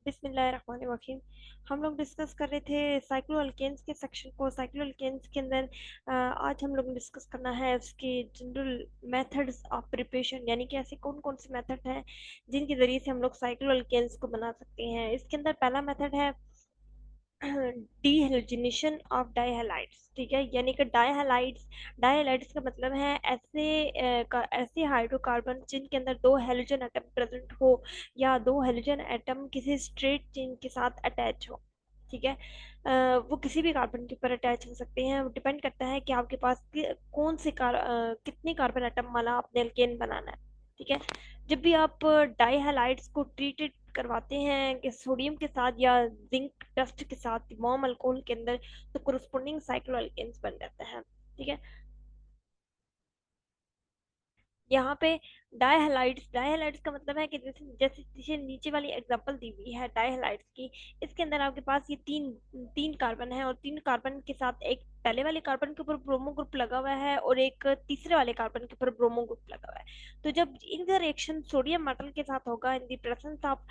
बिस्मिल्लाहिर्रहमानिर्रहीम। हम लोग डिस्कस कर रहे थे साइक्लो अल्केन्स के सेक्शन को। साइक्लो अल्केन्स के अंदर आज हम लोग डिस्कस करना है उसके जनरल मेथड्स ऑफ प्रिपरेशन, यानी कि ऐसे कौन कौन से मेथड हैं जिनके ज़रिए से हम लोग साइक्लो अल्केन्स को बना सकते हैं। इसके अंदर पहला मेथड है डीहेलोजिनेशन ऑफ डाईहैलाइड्स। ठीक है, यानी कि डाईहैलाइड्स, डाईहैलाइड्स का मतलब है ऐसे हाइड्रोकार्बन जिनके अंदर दो हेलोजन एटम प्रेजेंट हो या दो हेलोजन एटम किसी स्ट्रेट चेन के साथ अटैच हो। ठीक है, वो किसी भी कार्बन के ऊपर अटैच हो सकते हैं। वो डिपेंड करता है कि आपके पास कौन से कितने कार्बन एटम वाला आपने एल्केन बनाना है। ठीक है, जब भी आप डाईहैलाइड्स को ट्रीटेड करवाते हैं कि सोडियम के साथ या जिंक डस्ट के साथ वार्म अल्कोहल के अंदर, तो कोरोस्पोंडिंग साइक्लो अल्केन्स बन जाते हैं। ठीक है, यहाँ पे डाईहैलाइड्स, डाईहैलाइड्स का मतलब है कि जैसे जैसे जैसे नीचे वाली एग्जांपल दी हुई है डाईहैलाइड्स की, इसके अंदर आपके पास ये तीन तीन कार्बन है और तीन कार्बन के साथ एक पहले वाले कार्बन के ऊपर ब्रोमो ग्रुप लगा हुआ है और एक तीसरे वाले कार्बन के ऊपर ब्रोमो ग्रुप लगा हुआ है। तो जब इनका रिएक्शन सोडियम मेटल के साथ होगा इन the presence of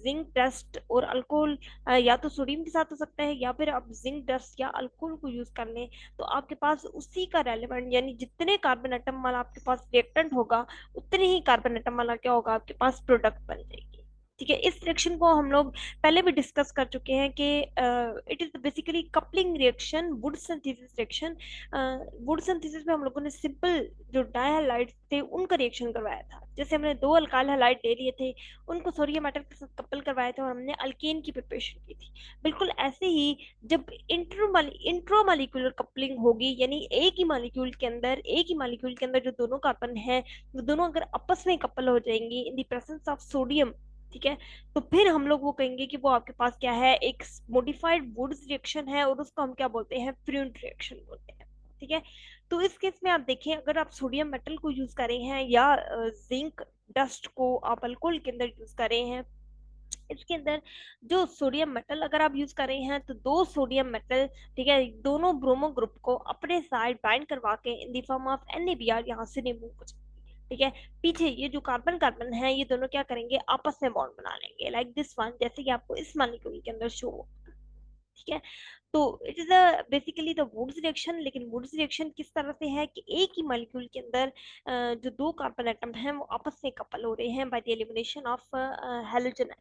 zinc dust और अल्कोहल, या तो सोडियम के साथ हो सकता है या फिर आप जिंक डस्ट या अल्कोहल को यूज कर लें, तो आपके पास उसी का रेलेवेंट, यानी जितने कार्बन एटम वाला आपके पास रिएक्टेंट होगा उतने ही कार्बन एटम वाला क्या होगा आपके पास प्रोडक्ट बन जाएगी। ठीक है, इस रिएक्शन को हम लोग पहले भी डिस्कस कर चुके हैं कि it is basically coupling reaction, would synthesis reaction. Would synthesis में हम लोगों ने सिंपल जो डायहाइलाइड्स थे उनका रिएक्शन करवाया था। जैसे हमने दो अल्काइल हैलाइड ले लिए थे, उनको सोडियम मेटल के साथ कपल करवाया था और हमने अल्केन की प्रिपरेशन की थी। बिल्कुल ऐसे ही जब इंट्रोमॉलिक्यूलर कपलिंग होगी, यानी एक ही मॉलिक्यूल के अंदर जो दोनों कार्बन है वो दोनों अगर आपस में कपल हो जाएंगी इन द प्रेजेंस ऑफ सोडियम, ठीक है, तो फिर हम लोग वो कहेंगे कि वो आपके पास क्या है, एक मोडिफाइड वुड्स रिएक्शन है और उसको हम क्या बोलते हैं, फ्रेंड रिएक्शन बोलते हैं। ठीक है, तो इस केस में आप देखें, अगर आप सोडियम मेटल को यूज कर रहे हैं या जिंक डस्ट को आप अल्कोहल के अंदर यूज कर रहे हैं, इसके अंदर जो सोडियम मेटल अगर आप यूज कर रहे हैं तो दो सोडियम मेटल, ठीक है, दोनों ब्रोमो ग्रुप को अपने साइड बाइंड करवा के in the form of NaBr यहाँ से रिमूव हो जाएंगे। ठीक है, पीछे ये जो कार्बन कार्बन है ये दोनों क्या करेंगे, आपस में बॉन्ड बना लेंगे लाइक दिस वन, जैसे कि आपको इस मॉलिक्यूल के अंदर शो हो। ठीक है, तो it is a basically the Wurtz reaction. लेकिन वुड्स रिएक्शन किस तरह से है कि एक ही मॉलिक्यूल के अंदर जो दो कार्बन एटम हैं वो आपस में कपल हो रहे हैं by the elimination of halogen.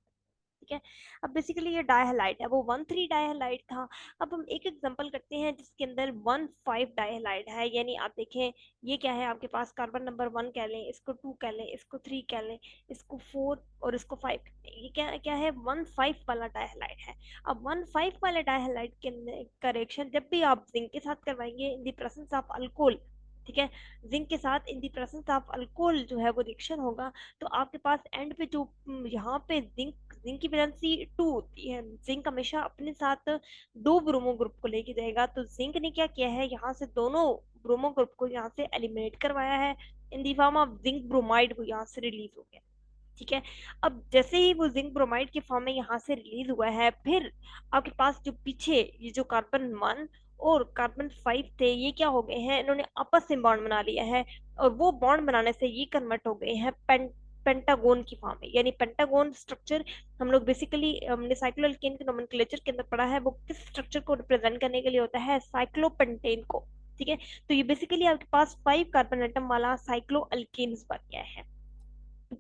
ठीक है, अब बेसिकली ये डायहैलाइड है, वो 1,3 डायहैलाइड था। अब हम एक एग्जांपल करते हैं जिसके अंदर 1,5 डायहैलाइड है, यानी आप देखें ये क्या है, आपके पास कार्बन नंबर 1 कह लें, इसको 2 कह लें, इसको 3 कह लें, इसको 4 और इसको 5 कह लें। ये क्या क्या है, 1,5 वाला डायहैलाइड है। अब 1,5 वाले डायहैलाइड के करेक्शन जब भी आप जिंक के साथ करवाएंगे इन द प्रेजेंस ऑफ अल्कोहल, ठीक है, जिंक के साथ इन द प्रेजेंस ऑफ अल्कोहल जो है वो रिएक्शन होगा, तो आपके पास एंड पे जो यहाँ पे जिंक, जिंक की वैलेंसी 2 होती है। जिंक हमेशा अपने साथ दो ब्रोमो ग्रुप को लेके जाएगा, तो जिंक ने क्या किया है, यहाँ से दोनों ब्रोमो ग्रुप को यहाँ से एलिमिनेट करवाया है, in the form of zinc bromide, वो यहाँ से रिलीज हो गया। ठीक है, अब जैसे ही वो जिंक ब्रोमाइड के फॉर्म में यहाँ से रिलीज हुआ है, फिर आपके पास जो पीछे ये जो कार्बन 1 और कार्बन 5 थे, ये क्या हो गए हैं, इन्होंने आपस में बॉन्ड बना लिया है और वो बॉन्ड बनाने से ये कन्वर्ट हो गए हैं पेंटागोन की फॉर्म में। यानी पेंटागोन स्ट्रक्चर हम लोग बेसिकली हमने साइक्लोअल्केन के नोमेनक्लेचर के अंदर पढ़ा है, वो किस स्ट्रक्चर को रिप्रेजेंट करने के लिए होता है, साइक्लोपेंटेन को। ठीक है, तो ये बेसिकली आपके पास 5 कार्बन एटम वाला साइक्लोअल्केन्स बन गया है।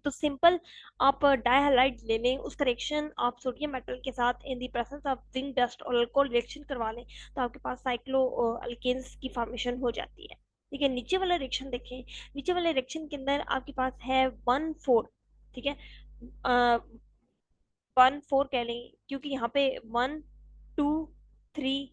तो सिंपल आप डायहाइलाइड ले लें, उस करेक्शन आप सोडियम मेटल के साथ इन the presence of zinc dust और अल्कोहल रिएक्शन करवा लें, तो आपके पास साइक्लो अल्केन्स की फॉर्मेशन हो जाती है। ठीक है, नीचे वाला रिएक्शन देखें, नीचे वाले रिएक्शन के अंदर आपके पास है 1,4। ठीक है, 1,4 कह लें क्योंकि यहाँ पे 1, 2, 3,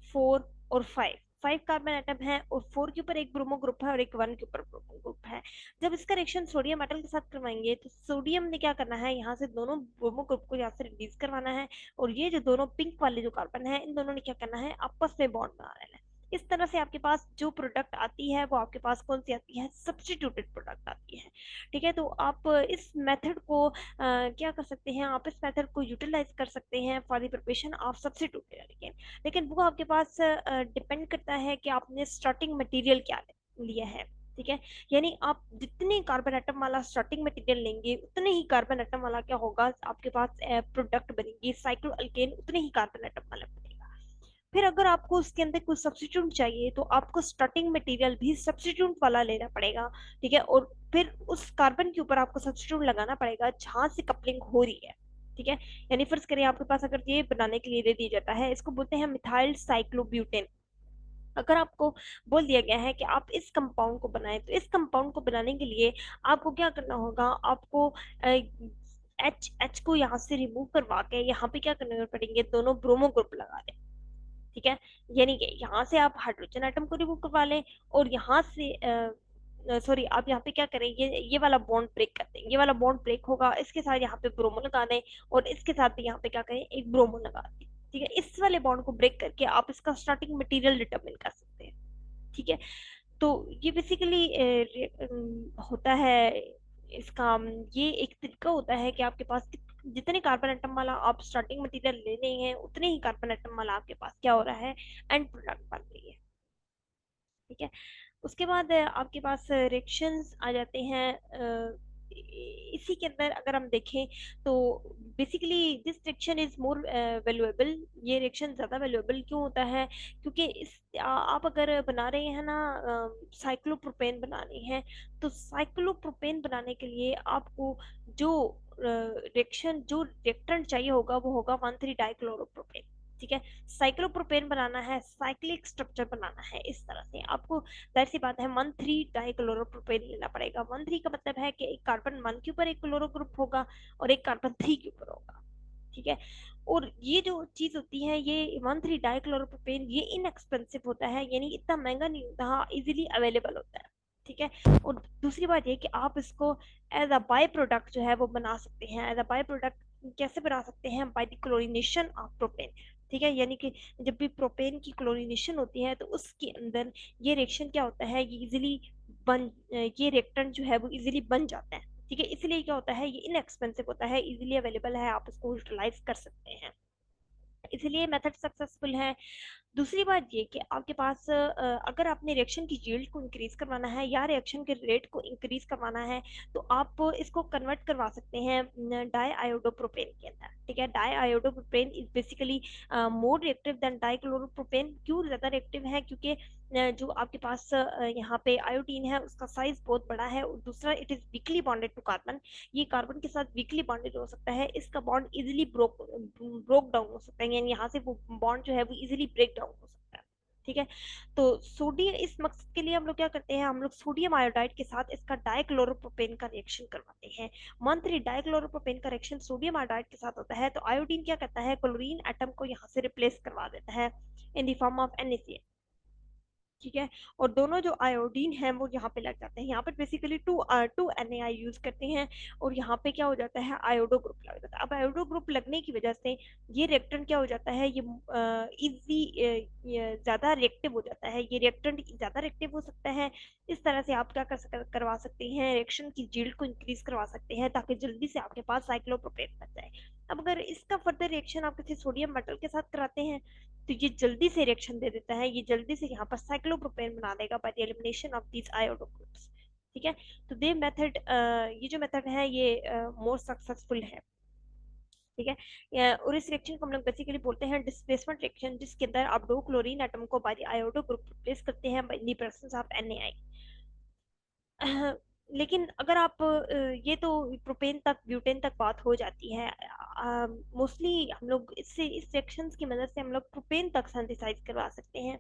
4 और 5, 5 कार्बन एटम है और 4 के ऊपर एक ब्रोमो ग्रुप है और एक 1 के ऊपर ब्रोमो ग्रुप है। जब इसका रिएक्शन सोडियम मेटल के साथ करवाएंगे तो सोडियम ने क्या करना है, यहाँ से दोनों ब्रोमो ग्रुप को यहाँ से रिलीज करवाना है और ये जो दोनों पिंक वाले जो कार्बन है इन दोनों ने क्या करना है, आपस में बॉन्ड बना लेना है। इस तरह से आपके पास जो प्रोडक्ट आती है वो आपके पास कौन सी आती है, सब्स्टिट्यूटेड प्रोडक्ट आती है। ठीक है, तो आप इस मेथड को क्या कर सकते हैं, आप इस मेथड को यूटिलाइज कर सकते हैं for the preparation of substituted alkane. लेकिन वो आपके पास डिपेंड करता है कि आपने स्टार्टिंग मटेरियल क्या लिया है। ठीक है, यानी आप जितने कार्बन एटम वाला स्टार्टिंग मटेरियल लेंगे उतने ही कार्बन एटम वाला क्या होगा आपके पास प्रोडक्ट बनेगी, साइक्लो अल्केन उतने ही कार्बन एटम वाला बनेगा। फिर अगर आपको उसके अंदर कोई सब्स्टिट्यूट चाहिए तो आपको स्टार्टिंग मटेरियल भी सब्स्टिट्यूट वाला लेना पड़ेगा। ठीक है, और फिर उस कार्बन के ऊपर आपको सब्स्टिट्यूट लगाना पड़ेगा जहां से कपलिंग हो रही है। ठीक है, यानी फर्ज करें आपके पास अगर ये बनाने के लिए दे दिया जाता है, इसको बोलते हैं मिथाइल साइक्लोब्यूटेन। अगर आपको बोल दिया गया है कि आप इस कंपाउंड को बनाएं, तो इस कंपाउंड को बनाने के लिए आपको क्या करना होगा, आपको एच एच को यहाँ से रिमूव करवा के यहाँ पे क्या करने पड़ेंगे, दोनों ब्रोमो ग्रुप लगा दें। ठीक है, यानी कि यहाँ से आप हाइड्रोजन एटम को रिमूव करवा लें, और यहाँ से सॉरी आप यहाँ पे क्या करें, ये वाला बॉन्ड ब्रेक कर दें, ये वाला बॉन्ड ब्रेक होगा, इसके साथ यहाँ पे ब्रोमो लगा दें, और इसके साथ भी यहाँ पे क्या करें, एक ब्रोमो लगा दें। ठीक है, इस वाले बॉन्ड को ब्रेक करके आप इसका स्टार्टिंग मटेरियल डिटरमिन कर सकते हैं। ठीक है, तो ये बेसिकली होता है इसका ये एक तरीका होता है कि आपके पास जितने कार्बन एटम वाला आप स्टार्टिंग मटेरियल ले रहे हैं उतने ही कार्बन एटम वाला आपके पास क्या हो रहा है, एंड प्रोडक्ट बन रही है। ठीक है, उसके बाद आपके पास रिएक्शंस आ जाते हैं। इसी के अंदर अगर हम देखें तो basically this reaction is more valuable. ये रिएक्शन ज़्यादा वैल्यूएबल क्यों होता है, क्योंकि आप अगर बना रहे हैं ना साइक्लोप्रोपेन बना रहे हैं, तो साइक्लोप्रोपेन बनाने के लिए आपको जो रिएक्शन जो रिएक्टेंट चाहिए होगा वो होगा 1,3 डाइक्लोरोप्रोपेन। ठीक है, साइक्लोप्रोपेन बनाना है, साइक्लिक स्ट्रक्चर बनाना है, इस तरह से आपको जाहिर सी बात है 1,3 डाइक्लोरोप्रोपेन लेना पड़ेगा। 1,3 का मतलब है कि एक कार्बन 1 के ऊपर एक क्लोरो ग्रुप होगा और एक कार्बन 3 के ऊपर होगा। ठीक है, और ये जो चीज होती है ये 1,3 डाइक्लोरोप्रोपेन ये इनएक्सपेंसिव होता है, यानी इतना महंगा नहीं होता, इजीली अवेलेबल होता है। ठीक है, और दूसरी बात ये कि आप इसको एज अ बाय प्रोडक्ट जो है वो बना सकते हैं। एज अ बाय प्रोडक्ट कैसे बना सकते हैं, by the chlorination of propane. ठीक है, यानी कि जब भी प्रोपेन की क्लोरीनेशन होती है तो उसके अंदर ये रिएक्शन क्या होता है, ये इजीली बन ये रिएक्टेंट जो है वो इजीली बन जाता है। ठीक है, इसलिए क्या होता है, ये इनएक्सपेंसिव होता है, इजीली अवेलेबल है, आप इसको यूटिलाइज कर सकते हैं, इसलिए मेथड सक्सेसफुल है। दूसरी बात ये कि आपके पास अगर आपने रिएक्शन की यील्ड को इंक्रीज करवाना है या रिएक्शन के रेट को इंक्रीज करवाना है, तो आप इसको कन्वर्ट करवा सकते हैं डाई आयोडोप्रोपेन के अंदर। ठीक है, diiodopropane is basically more reactive than dichloropropane. क्यों ज्यादा रिएक्टिव है, क्योंकि जो आपके पास यहाँ पे आयोडीन है उसका साइज बहुत बड़ा है, और दूसरा it is weakly bonded to carbon. ये कार्बन के साथ वीकली बॉन्डेड हो सकता है, इसका बॉन्ड इजिली ब्रोक डाउन हो सकता है, यानी यहाँ से वो बॉन्ड जो है वो इजिली ब्रेक डाउन हो सकता है। ठीक है, तो सोडियम इस मकसद के लिए हम लोग क्या करते हैं, हम लोग सोडियम आयोडाइड के साथ इसका डाइक्लोरोप्रोपेन का रिएक्शन करवाते हैं। 1,3 डाइक्लोरोप्रोपेन का रिएक्शन सोडियम आयोडाइड के साथ होता है, तो आयोडीन क्या करता है, क्लोरीन एटम को यहाँ से रिप्लेस करवा देता है in the form of NaCl। ठीक है, और दोनों जो आयोडीन है वो यहाँ पे लग जाते हैं, यहाँ पर बेसिकली टू NaI यूज करते हैं, और यहाँ पे क्या हो जाता है, आयोडो ग्रुप लग जाता है। अब आयोडो ग्रुप लगने की वजह से ये रिएक्टेंट क्या हो जाता है, ये इजी ज्यादा रिएक्टिव हो जाता है, ये रिएक्टेंट ज्यादा रिएक्टिव हो सकता है। इस तरह से आप क्या करवा सकते हैं, रिएक्शन की यील्ड को इंक्रीज करवा सकते हैं ताकि जल्दी से आपके पास साइक्लोप्रोपेन बन जाए। अब अगर इसका फर्दर रिएक्शन आप किसी सोडियम मेटल के साथ कराते हैं, तो ये जल्दी से रिएक्शन दे देता है, ये जल्दी से यहाँ पर साइक्लोप्रोपेन बना देगा by the elimination of these iodo groups. ठीक है, तो ये जो मेथड है ये मोर सक्सेसफुल है। ठीक है, और इस रिएक्शन को हम लोग बेसिकली बोलते हैं डिस्प्लेसमेंट रिएक्शन, जिसके अंदर आप दो क्लोरीन एटम को by the iodo group replace करते हैं by the presence of NaI। लेकिन अगर आप ये तो प्रोपेन तक ब्यूटेन तक बात हो जाती है, मोस्टली हम लोग इससे इस सेक्शंस की मदद से हम लोग प्रोपेन तक सिंथेसाइज करवा सकते हैं।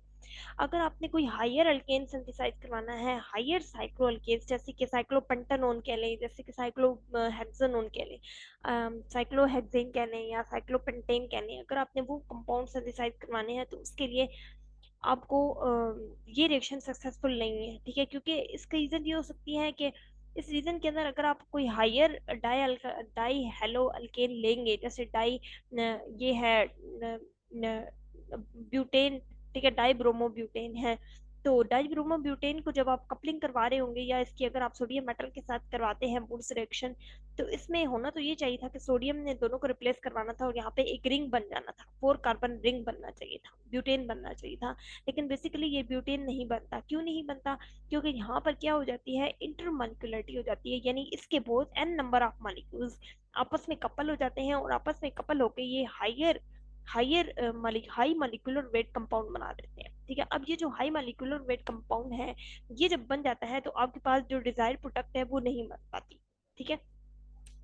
अगर आपने कोई हायर अल्केन सिंथेसाइज करवाना है, हायर साइक्लो अल्केन्स जैसे कि साइक्लोपेंटानोन कह लें, जैसे कि साइक्लो हेक्सानोन कह लें, साइक्लो हेक्सेन कह लें, या साइक्लोपेंटेन कह लें, अगर आपने वो कंपाउंड सिंथेसाइज करवाने हैं तो उसके लिए आपको ये रिएक्शन सक्सेसफुल नहीं है। ठीक है, क्योंकि इसका रीजन ये हो सकती है कि इस रीजन के अंदर अगर आप कोई हायर डाई हेलो अल्केन लेंगे, जैसे डाई ये है ब्यूटेन। ठीक है, डाई ब्रोमो ब्यूटेन है, तो डाइब्रोमोब्यूटेन को जब आप कपलिंग करवा रहे होंगे या इसकी अगर आप सोडियम मेटल के साथ करवाते हैं वुड्स रिएक्शन, तो इसमें होना तो ये चाहिए था कि सोडियम ने दोनों को रिप्लेस करवाना था और यहाँ पे एक रिंग बन जाना था, 4 कार्बन रिंग बनना चाहिए था, ब्यूटेन बनना चाहिए था। लेकिन बेसिकली ये ब्यूटेन नहीं बनता। क्यों नहीं बनता? क्योंकि यहाँ पर क्या हो जाती है, इंटरमॉलिक्यूलरिटी हो जाती है, यानी इसके both n number of molecules आपस में कपल हो जाते हैं और आपस में कपल होकर ये higher higher high molecular weight compound बना देते हैं। ठीक है, अब ये जो हाई मॉलिक्यूलर वेट कंपाउंड है, ये जब बन जाता है तो आपके पास जो डिजायर प्रोडक्ट है वो नहीं बन पाती। ठीक है,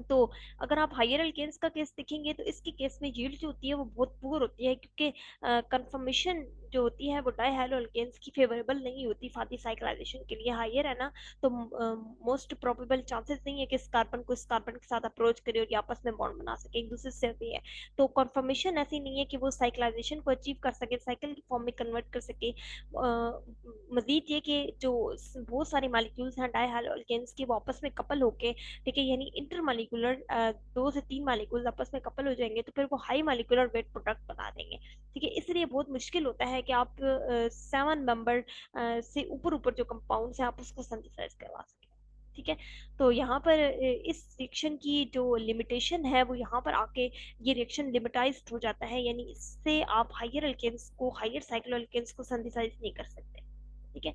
तो अगर आप हायर अल्केन्स का केस देखेंगे तो इसके केस में यील्ड जो होती है वो बहुत पुअर होती है, क्योंकि कंफर्मेशन जो होती है वो डाइहैलो अल्केन्स की फेवरेबल नहीं होती फादी साइक्लाइजेशन के लिए। हायर है ना, तो मोस्ट प्रोबेबल चांसेस नहीं है कि इस कार्बन को इस कार्बन के साथ अप्रोच करे और ये आपस में बॉन्ड बना सके, एक दूसरे से होती है। तो कंफर्मेशन ऐसी नहीं है कि वो साइक्लाइजेशन को अचीव कर सके, साइकिल की फॉर्म में कन्वर्ट कर सके। मजीद ये कि जो बहुत सारे मालिक्यूल्स हैं डाइहैलो अल्केन्स के, वो आपस में कपल होके, ठीक है, यानी इंटरमालिकुलर 2 से 3 मालिक्यूल्स आपस में कपल हो जाएंगे तो फिर वो हाई मालिकुलर वेट प्रोडक्ट बना देंगे। ठीक है, इसलिए बहुत मुश्किल होता है कि आप 7 मेंबर से ऊपर ऊपर जो कंपाउंड्स हैं आप उसको सिंथेसाइज करवा सकें। ठीक है, तो यहाँ पर इस रिएक्शन की जो लिमिटेशन है वो यहाँ पर आके ये रिएक्शन लिमिटाइज्ड हो जाता है, यानी इससे आप हायर अल्केन्स को, हायर साइक्लो अल्केन्स को सिंथेसाइज नहीं कर सकते। ठीक है,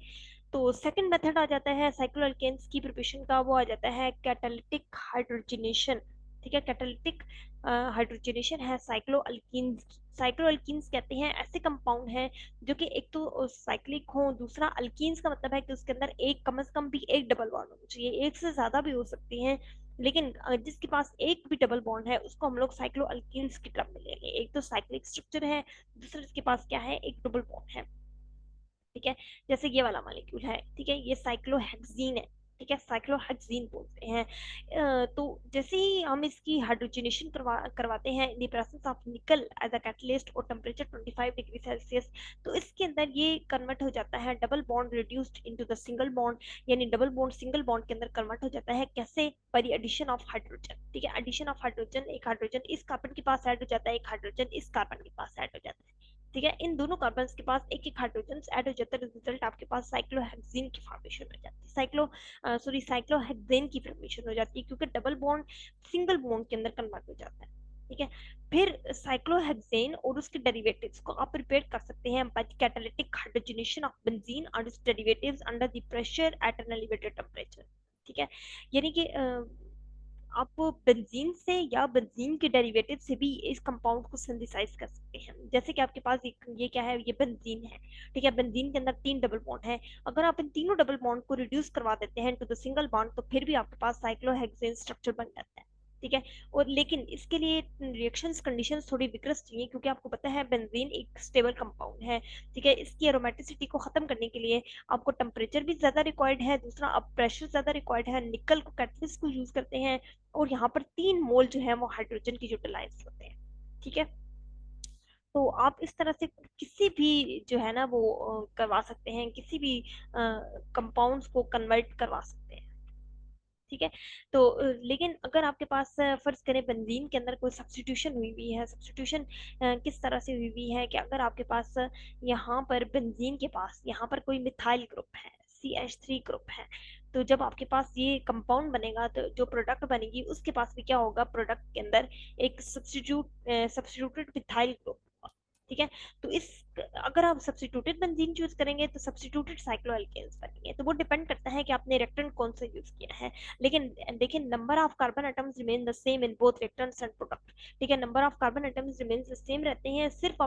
तो सेकंड मेथड आ जाता है साइक्लो अल्केन्स की प्रिपरेशन का, वो आ जाता है कैटालिटिक हाइड्रोजनेशन। ठीक है, कैटालिटिक हाइड्रोजनेशन है साइक्लो अल्कीन्स। साइक्लो अल्कीन्स कहते हैं ऐसे कंपाउंड हैं जो कि एक तो साइक्लिक हो, दूसरा अल्कीन्स का मतलब है कि उसके अंदर एक कम से कम भी एक डबल बॉन्ड होना चाहिए, एक से ज्यादा भी हो सकती हैं, लेकिन जिसके पास एक भी डबल बॉन्ड है उसको हम लोग साइक्लो अल्कीन्स की टर्म में लेंगे। एक तो साइक्लिक स्ट्रक्चर है, दूसरा जिसके पास क्या है, एक डबल बॉन्ड है। ठीक है, जैसे ये वाला मॉलिक्यूल है, ठीक है, ये साइक्लोहेक्सीन है। ठीक है, साइक्लोहेक्सीन बोलते हैं। तो जैसे ही हम इसकी हाइड्रोजनेशन करवाते हैं in the presence of nickel as a catalyst और टेम्परेचर 25 डिग्री सेल्सियस, तो इसके अंदर ये कन्वर्ट हो जाता है double bond reduced into the single bond, यानी डबल बॉन्ड सिंगल बॉन्ड के अंदर कन्वर्ट हो जाता है। कैसे? By the addition of hydrogen. ठीक है, एडिशन ऑफ हाइड्रोजन, एक हाइड्रोजन इस कार्बन के पास ऐड हो जाता है, एक हाइड्रोजन इस कार्बन के पास ऐड हो जाता है। ठीक है, इन दोनों कार्बन के पास एक एक हाइड्रोजन ऐड हो जाता है, रिजल्ट आपके पास साइक्लोहेक्सीन की फॉर्मेशन हो जाती है, साइक्लोहेक्सेन की फॉर्मेशन हो जाती है, क्योंकि डबल बॉन्ड सिंगल बॉन्ड के अंदर कन्वर्ट हो जाता है। ठीक है, फिर साइक्लोहेक्सेन और उसके डेरिवेटिव्स को आप प्रिपेयर कर सकते हैं by catalytic hydrogenation of benzene और its derivatives under the pressure at an elevated temperature. ठीक है, यानी कि आप बेंजीन से या बेंजीन के डेरिवेटिव से भी इस कंपाउंड को सिंथेसाइज कर सकते हैं। जैसे कि आपके पास ये क्या है, ये बेंजीन है। ठीक है, बेंजीन के अंदर 3 डबल बॉन्ड है, अगर आप इन तीनों डबल बॉन्ड को रिड्यूस करवा देते हैं टू द सिंगल बॉन्ड तो फिर भी आपके पास साइक्लोहेक्सेन स्ट्रक्चर बन जाता है। ठीक है, और लेकिन इसके लिए रिएक्शंस कंडीशंस थोड़ी विकृत चाहिए, क्योंकि आपको पता है बेंजीन एक स्टेबल कंपाउंड है। ठीक है, इसकी एरोमेटिसिटी को खत्म करने के लिए आपको टेम्परेचर भी ज्यादा रिक्वायर्ड है, दूसरा आप प्रेशर ज्यादा रिक्वायर्ड है, निकल को कैटलिस्ट को यूज करते हैं, और यहाँ पर 3 मोल जो है वो हाइड्रोजन की यूटिलाइज होते हैं। ठीक है, तो आप इस तरह से किसी भी जो है ना वो करवा सकते हैं, किसी भी कंपाउंड्स को कन्वर्ट करवा सकते हैं। ठीक है, तो लेकिन अगर आपके पास फर्ज करें बेंजीन के अंदर कोई सब्स्टिट्यूशन हुई हुई है, सब्स्टिट्यूशन किस तरह से हुई हुई है कि अगर आपके पास यहाँ पर बेंजीन के पास यहाँ पर कोई मिथाइल ग्रुप है, CH3 ग्रुप है, तो जब आपके पास ये कंपाउंड बनेगा तो जो प्रोडक्ट बनेगी उसके पास भी क्या होगा, प्रोडक्ट के अंदर एक सब्स्टिट्यूटेड मिथाइल ग्रुप। ठीक है, तो इस अगर आप सब्स्टिट्यूटेड बेंजीन चूज करेंगे तो सब्स्टिट्यूटेड साइक्लोएल्केन्स बनेंगे, तो वो डिपेंड करता है कि आपने रिएक्टेंट कौन सा यूज किया है। लेकिन देखिए, number of carbon atoms remain the same in both reactants and product. ठीक है, number of carbon atoms remain the same रहते हैं, सिर्फ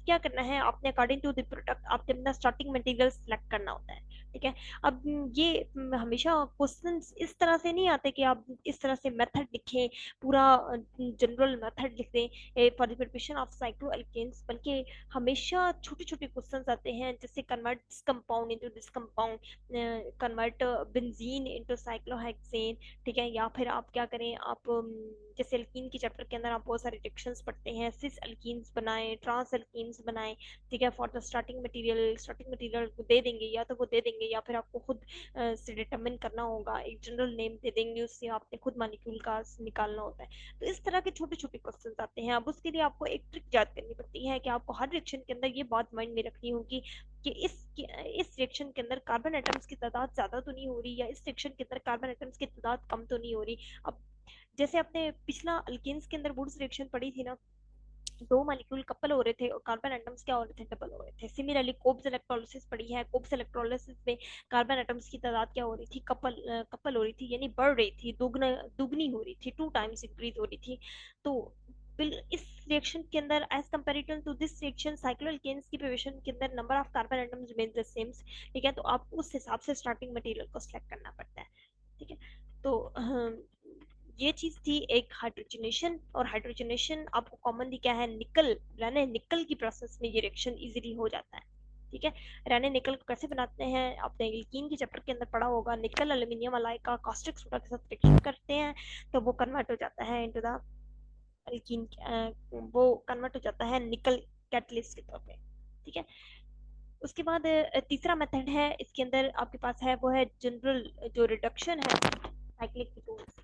क्या करना है आपने, अकॉर्डिंग टू द प्रोडक्ट आपने अपना स्टार्टिंग मटेरियल सिलेक्ट करना होता है। ठीक है, अब ये हमेशा क्वेश्चंस इस तरह से नहीं आते कि आप इस तरह से मेथड लिखें, पूरा जनरल मेथड लिख दें for the preparation of cycloalkanes, बल्कि हमेशा छोटे छोटे क्वेश्चंस आते हैं, जैसे convert this compound into this compound, convert benzene into cyclohexane. ठीक है, या फिर आप क्या करें, आप जैसे अल्कीन के चैप्टर के अंदर आप बहुत सारे रिएक्शंस पढ़ते हैं, सिस अल्कीन्स बनाएं, ट्रांस अल्कीन्स बनाएं। ठीक है, फॉर द स्टार्टिंग मटेरियल को दे देंगे, या तो वो दे देंगे या फिर आपको खुद से डिटरमिन करना होगा, एक जनरल नेम दे देंगे, उससे आपने खुद मॉलिक्यूल का निकालना होता है। तो इस तरह के छोटे छोटे क्वेश्चन आते हैं। अब उसके लिए आपको एक ट्रिक याद करनी पड़ती है कि आपको हर रिएक्शन के अंदर ये बात माइंड में रखनी होगी कि इस रिएक्शन के अंदर कार्बन एटम्स की तादाद ज्यादा तो नहीं हो रही, या इस रिएक्शन के अंदर कार्बन एटम्स की तादाद कम तो नहीं हो रही। अब जैसे आपने पिछला अल्केन्स के अंदर वुड्स रिएक्शन पढ़ी थी ना, दो मॉलिक्यूल कपल हो रहे थे और कार्बन एटम्स क्या हो रहे थे, डबल हो रहे थे। सिमिलरली कोब्स इलेक्ट्रोलिसिस पड़ी है, कोब्स इलेक्ट्रोलिसिस में कार्बन एटम्स की तादाद क्या हो रही थी, कपल हो रही थी, यानी बढ़ रही थी, दुगना दुगनी हो रही थी, 2 टाइम्स इंक्रीज हो रही थी। तो इस रिएक्शन के अंदर as comparison to this reaction cycloalkanes की प्रिपरेशन के अंदर number of carbon atoms remain the same. ठीक है, तो आपको उस हिसाब से स्टार्टिंग मटेरियल को सिलेक्ट करना पड़ता है। ठीक है, तो ये चीज थी एक हाइड्रोजनेशन। और हाइड्रोजनेशन आपको कॉमनली क्या है, निकल यानी निकल की प्रोसेस में ये रिएक्शन इजीली हो जाता है। ठीक है, रानी निकल को कैसे बनाते हैं, आपने एल्कीन के चैप्टर के अंदर पढ़ा होगा। निकल एल्यूमिनियम अलाई का कास्टिक सोडा के साथ रिएक्शन करते हैं तो वो कन्वर्ट हो जाता है इनटू द एल्कीन, वो कन्वर्ट हो जाता है निकल कैटलिस्ट के तौर पे। ठीक है, उसके बाद तीसरा मेथड है इसके अंदर आपके पास है, वो है जनरल जो रिडक्शन है साइक्लिक कीटोन्स।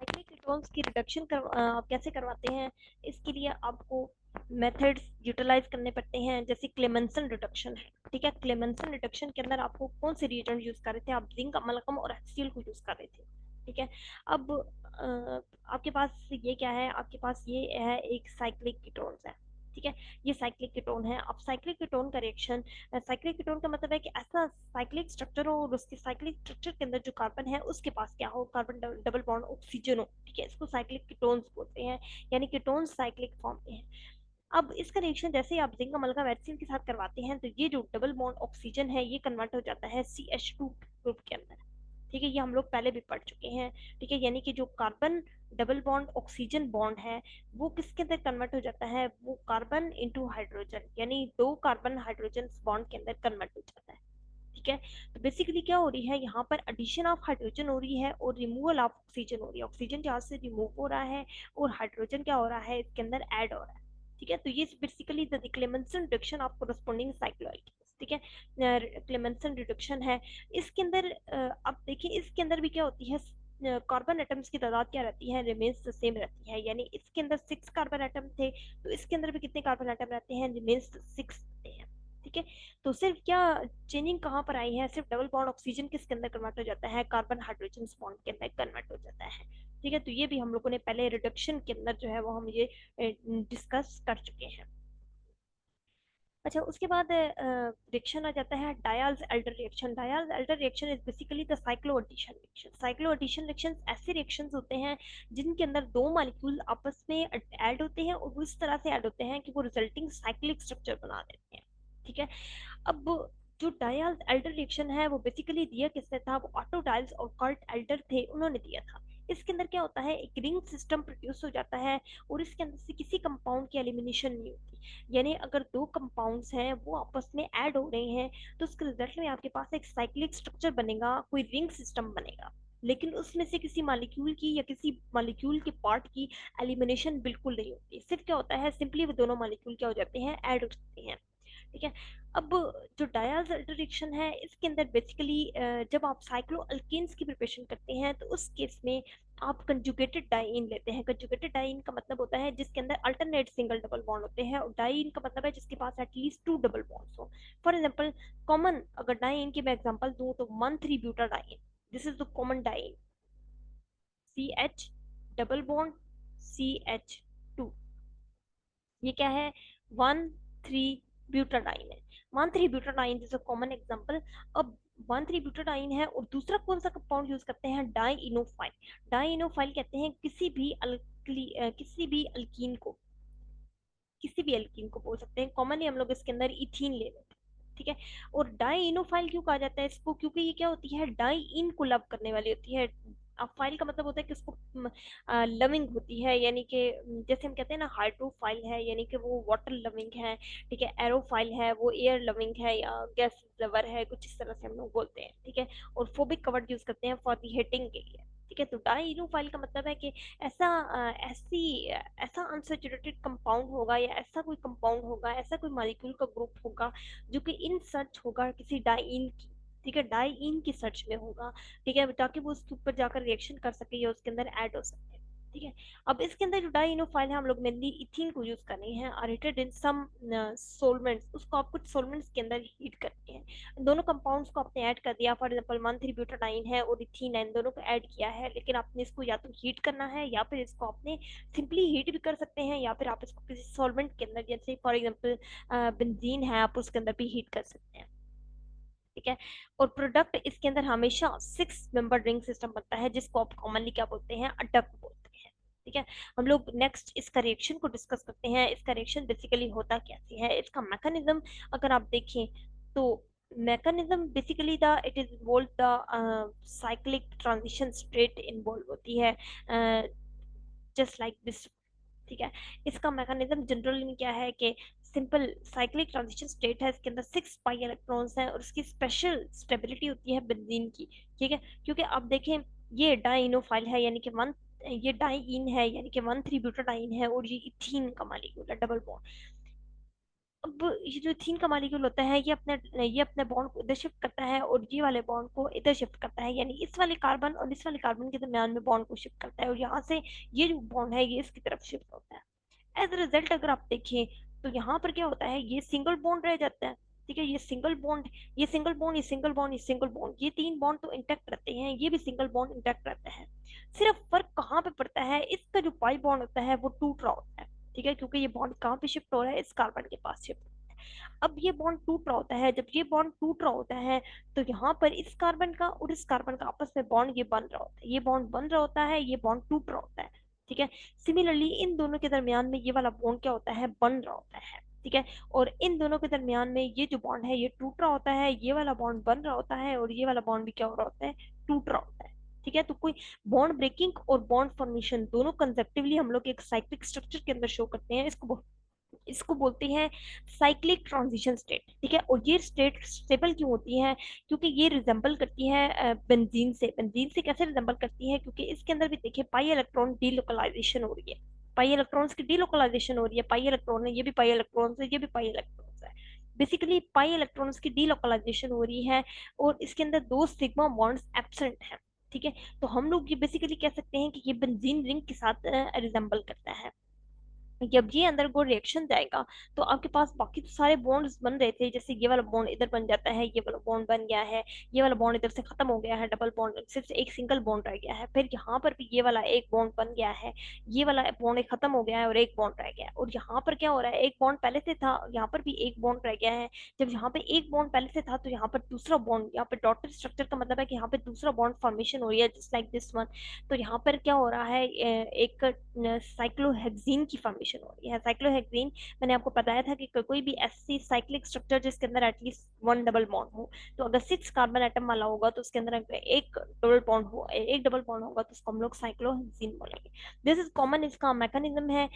साइक्लिक कीटोन्स की रिडक्शन आप कैसे करवाते हैं, इसके लिए आपको मेथड्स यूटिलाइज करने पड़ते हैं, जैसे क्लेमेंसन रिडक्शन है। ठीक है, क्लेमेंसन रिडक्शन के अंदर आपको कौन से रिएजेंट यूज कर रहे थे, आप जिंक अमलगम और HCl को यूज कर रहे थे। ठीक है, अब आपके पास ये क्या है, आपके पास ये है एक साइक्लिक कीटोन्स है। ठीक है, ये साइक्लिक कीटोन है। अब साइक्लिक कीटोन का रिएक्शन, साइक्लिक कीटोन का मतलब है कि ऐसा साइक्लिक स्ट्रक्चर हो और उसके साइक्लिक स्ट्रक्चर के अंदर जो कार्बन है उसके पास क्या हो, कार्बन डबल बॉन्ड ऑक्सीजन हो। ठीक है, इसको साइक्लिक कीटोन्स बोलते हैं, यानी कीटोन साइक्लिक फॉर्म में है। अब इसका रिएक्शन जैसे ही आप जिंक अमलगम HCl के साथ करवाते हैं तो ये जो डबल बॉन्ड ऑक्सीजन है ये कन्वर्ट हो जाता है CH2 ग्रुप के अंदर। ठीक है, ये हम लोग पहले भी पढ़ चुके हैं। ठीक है, यानी कि जो carbon double bond oxygen bond है वो किसके अंदर कन्वर्ट हो जाता है, वो कार्बन इंटू हाइड्रोजन, यानी दो कार्बन हाइड्रोजन बॉन्ड के अंदर कन्वर्ट हो जाता है। ठीक है, तो बेसिकली क्या हो रही है, यहाँ पर एडिशन ऑफ हाइड्रोजन हो रही है और रिमूवल ऑफ ऑक्सीजन हो रही है। ऑक्सीजन यहाँ से रिमूव हो रहा है और हाइड्रोजन क्या हो रहा है, इसके अंदर ऐड हो रहा है। ठीक है, तो ये basically the Clemmensen reduction of corresponding cycloalkanes. ठीक है, क्लेमेंसन रिडक्शन है इसके अंदर। अब देखिए इसके अंदर भी क्या होती है, कार्बन एटम्स की तादाद क्या रहती है, रिमेन्स द सेम रहती है। यानी इसके अंदर 6 कार्बन एटम थे तो इसके अंदर भी कितने कार्बन एटम रहते हैं, रिमेन्स 6 रहते हैं। ठीक है, तो सिर्फ क्या चेंजिंग कहाँ पर आई है, सिर्फ डबल बॉन्ड ऑक्सीजन किसके अंदर कन्वर्ट हो जाता है, कार्बन हाइड्रोजन बॉन्ड के अंदर कन्वर्ट हो जाता है। ठीक है, तो ये भी हम लोगों ने पहले रिडक्शन के अंदर जो है वो हम ये डिस्कस कर चुके हैं। अच्छा, उसके बाद रिएक्शन आ जाता है Diels Alder reaction. Diels Alder reaction is basically the cycloaddition reaction. Cycloaddition reaction ऐसे रिएक्शंस होते हैं जिनके अंदर दो मॉलिक्यूल आपस में ऐड होते हैं और वो इस तरह से ऐड होते हैं कि वो रिजल्टिंग साइक्लिक स्ट्रक्चर बना देते हैं। ठीक है, अब जो डायल्स एल्डर रिएक्शन है वो बेसिकली दिया किसने था, वो ऑटो डायल्स और कर्ट एल्डर थे, उन्होंने दिया था। इसके अंदर क्या होता है, एक रिंग सिस्टम प्रोड्यूस हो जाता है और इसके अंदर से किसी कंपाउंड की एलिमिनेशन नहीं होती। यानी अगर दो कंपाउंड्स हैं वो आपस में ऐड हो रहे हैं तो उसके रिजल्ट में आपके पास एक साइक्लिक स्ट्रक्चर बनेगा, कोई रिंग सिस्टम बनेगा। लेकिन उसमें से किसी मॉलिक्यूल की या किसी मॉलिक्यूल के पार्ट की एलिमिनेशन बिल्कुल नहीं होती। सिर्फ क्या होता है, सिंपली वो दोनों मॉलिक्यूल क्या हो जाते हैं, ऐड हो जाते हैं। ठीक है, अब जो डायल्स अल्टरेशन है इसके अंदर बेसिकली जब आप साइक्लो अल्केन्स की प्रिपरेशन करते हैं तो उस केस में आप कंजुगेटेड डाइइन लेते हैं। कंजुगेटेड डाइइन का मतलब होता है जिसके अंदर अल्टरनेट सिंगल डबल बॉन्ड होते हैं, और डाइइन का मतलब है जिसके पास एटलीस्ट 2 डबल बॉन्ड्स हो। फॉर एग्जांपल, कॉमन अगर डाइइन की मैं एग्जांपल दूं तो one three butadiene, this is the common diene. CH double bond CH2, ये क्या है, 1,3-ब्यूटाडाइन है। One three butadiene is a common example. अब 1,3-ब्यूटाडाइन है और दूसरा कौन सा कंपाउंड यूज करते हैं, डाइइनोफाइल। डाइइनोफाइल कहते हैं किसी भी अल्कीन को, किसी भी एल्कीन को बोल सकते हैं। कॉमनली हम लोग इसके अंदर इथीन ले लेते हैं। ठीक है, और डाइइनोफाइल क्यों कहा जाता है इसको, क्योंकि ये क्या होती है, डाइइन को लव करने वाली होती है। अब फाइल का मतलब होता है कि उसको लविंग होती है, यानी कि जैसे हम कहते हैं ना हाइड्रोफाइल है यानी कि वो वाटर लविंग है। ठीक है, एरोफाइल है वो एयर लविंग है या गैस लवर है, कुछ इस तरह से हम लोग बोलते हैं। ठीक है, और फोबिक कवर्ड यूज करते हैं फॉर दी हीटिंग के लिए। ठीक है। तो डाइनोफाइल का मतलब है कि ऐसा ऐसा अनसैचुरेटेड कंपाउंड होगा या ऐसा कोई कंपाउंड होगा, ऐसा कोई मॉलिक्यूल का ग्रुप होगा जो कि इन सर्च होगा किसी डाइइन की, ठीक है, डाइइन की सर्च में होगा, ठीक है, ताकि वो उसके ऊपर जाकर रिएक्शन कर सके या उसके अंदर ऐड हो सके, ठीक है। अब इसके अंदर जो डाइनोफाइल है हम लोग मेनली इथीन को यूज कर रहे हैं, और हिटेड इन सम सोलमेंट्स, उसको आप कुछ सोलमेंट्स के अंदर हीट करते हैं। दोनों कंपाउंड्स को आपने ऐड कर दिया, फॉर एग्जांपल 1,3-ब्यूटाडाइन है और इथीन है, इन दोनों को ऐड किया है, लेकिन आपने इसको या तो हीट करना है या फिर इसको आपने सिंपली हीट भी कर सकते हैं, या फिर आप इसको किसी सॉल्वेंट के अंदर, जैसे फॉर एग्जांपल बेंजीन है, आप उसके अंदर भी हीट कर सकते हैं, ठीक है। और प्रोडक्ट इसके अंदर हमेशा 6 मेंबर रिंग सिस्टम बनता है, जिसको आप कॉमनली क्या बोलते हैं, अडक्ट बोलते हैं, ठीक है। हम लोग नेक्स्ट इसका रिएक्शन को डिस्कस करते हैं। इसका रिएक्शन बेसिकली होता कैसे है, इसका मैकेनिज्म अगर आप देखें तो mechanism basically the it is involve the cyclic transition state involve होती है, जस्ट लाइक दिस, ठीक है। इसका मैकेनिज्म जनरली क्या है कि सिंपल साइक्लिक ट्रांजिशन स्टेट है, इसके अंदर 6 पाई इलेक्ट्रॉन्स हैं और इसकी स्पेशल स्टेबिलिटी होती है बेंजीन की, ठीक है। क्योंकि आप देखें ये डाइनोफाइल है, यानी कि वन, ये डाइइन है यानी कि 1,3-ब्यूटाडाइन है, और ये इथीन का मॉलिक्यूल है, डबल बॉन्ड। अब ये जो इथीन का मॉलिक्यूल होता है ये अपने बॉन्ड को इधर शिफ्ट करता है और ये वाले बॉन्ड को इधर शिफ्ट करता है, यानी इस वाले कार्बन और इस वाले कार्बन के दरमियान में बॉन्ड को शिफ्ट करता है, और यहाँ से ये जो बॉन्ड है ये इसकी तरफ शिफ्ट होता है। एज अ रिजल्ट अगर आप देखें तो यहाँ पर क्या होता है, ये सिंगल बॉन्ड रह जाता है, ठीक है। ये सिंगल बॉन्ड, ये सिंगल बॉन्ड, ये सिंगल बॉन्ड, ये सिंगल बॉन्ड, ये 3 बॉन्ड तो इंटैक्ट रहते हैं, ये भी सिंगल बॉन्ड इंटैक्ट रहता है। सिर्फ फर्क कहाँ पे पड़ता है, इसका जो पाई बॉन्ड होता है वो टूट रहा होता है, ठीक है, क्योंकि ये बॉन्ड कहाँ पे शिफ्ट हो रहा है, इस कार्बन के पास शिफ्ट। अब ये बॉन्ड टूट रहा होता है, जब ये बॉन्ड टूट रहा होता है तो यहाँ पर इस कार्बन का और इस कार्बन का आपस में बॉन्ड ये बन रहा होता है, ये बॉन्ड बन रहा होता है, ये बॉन्ड टूट रहा होता है, ठीक है। सिमिलरली इन दोनों के दरमियान में ये वाला बॉन्ड क्या होता है, बन रहा होता है, ठीक है। और इन दोनों के दरमियान में ये जो बॉन्ड है ये टूट रहा होता है, ये वाला बॉन्ड बन रहा होता है, और ये वाला बॉन्ड भी क्या हो रहा होता है, टूट रहा होता है, ठीक है। तो कोई बॉन्ड ब्रेकिंग और बॉन्ड फॉर्मेशन दोनों कंसेप्टिवली हम लोग एक साइक्लिक स्ट्रक्चर के अंदर शो करते हैं, इसको बोलते हैं साइक्लिक ट्रांजिशन स्टेट, ठीक है। और ये स्टेट स्टेबल क्यों होती है, क्योंकि ये रिजेंबल करती है बेंजीन से। बेंजीन से कैसे रिजेंबल करती है, क्योंकि इसके अंदर भी देखिए पाई इलेक्ट्रॉन डीलोकलाइजेशन हो रही है, पाई इलेक्ट्रॉन्स की डीलोकलाइजेशन हो रही है, पाई इलेक्ट्रॉन है, ये भी पाई इलेक्ट्रॉन्स है, ये भी पाई इलेक्ट्रॉन्स है, बेसिकली पाई इलेक्ट्रॉन्स की डीलोकलाइजेशन हो रही है, और इसके अंदर 2 सिग्मा बॉन्ड्स एब्सेंट है, ठीक है। तो हम लोग ये बेसिकली कह सकते हैं कि ये बेंजीन रिंग के साथ रिजेंबल करता है। जब ये अंदर को रिएक्शन जाएगा तो आपके पास बाकी तो सारे बॉन्ड्स बन रहे थे, जैसे ये वाला बॉन्ड इधर बन जाता है, ये वाला बॉन्ड बन गया है, ये वाला बॉन्ड इधर से खत्म हो गया है, डबल बॉन्ड सिर्फ एक सिंगल बॉन्ड रह गया है, फिर यहाँ पर भी ये वाला एक बॉन्ड बन गया है, ये वाला बॉन्ड एक खत्म हो गया है और एक बॉन्ड रह गया है, और यहाँ पर क्या हो रहा है, एक बॉन्ड पहले से था, यहाँ पर भी एक बॉन्ड रह गया है। जब यहाँ पे एक बॉन्ड पहले से था तो यहाँ पर दूसरा बॉन्ड, यहाँ पे डॉटेड स्ट्रक्चर का मतलब है कि यहाँ पे दूसरा बॉन्ड फॉर्मेशन हो रही है, जस्ट लाइक दिस वन। तो यहाँ पर क्या हो रहा है, एक साइक्लोहेक्सीन की फॉर्मेशन हो रही है। साइक्लोहेक्सीन मैंने आपको बताया था कि कोई भी ऐसी साइक्लिक स्ट्रक्चर जिसके अंदर एटलीस्ट 1 डबल बॉन्ड हो, तो अगर 6 कार्बन एटम वाला होगा तो उसके अंदर अगर एक डबल बॉन्ड होगा तो उसको हम लोग साइक्लोहेक्सीन बोलेंगे। दिस इज कॉमन, इसका मैकेनिज्म है।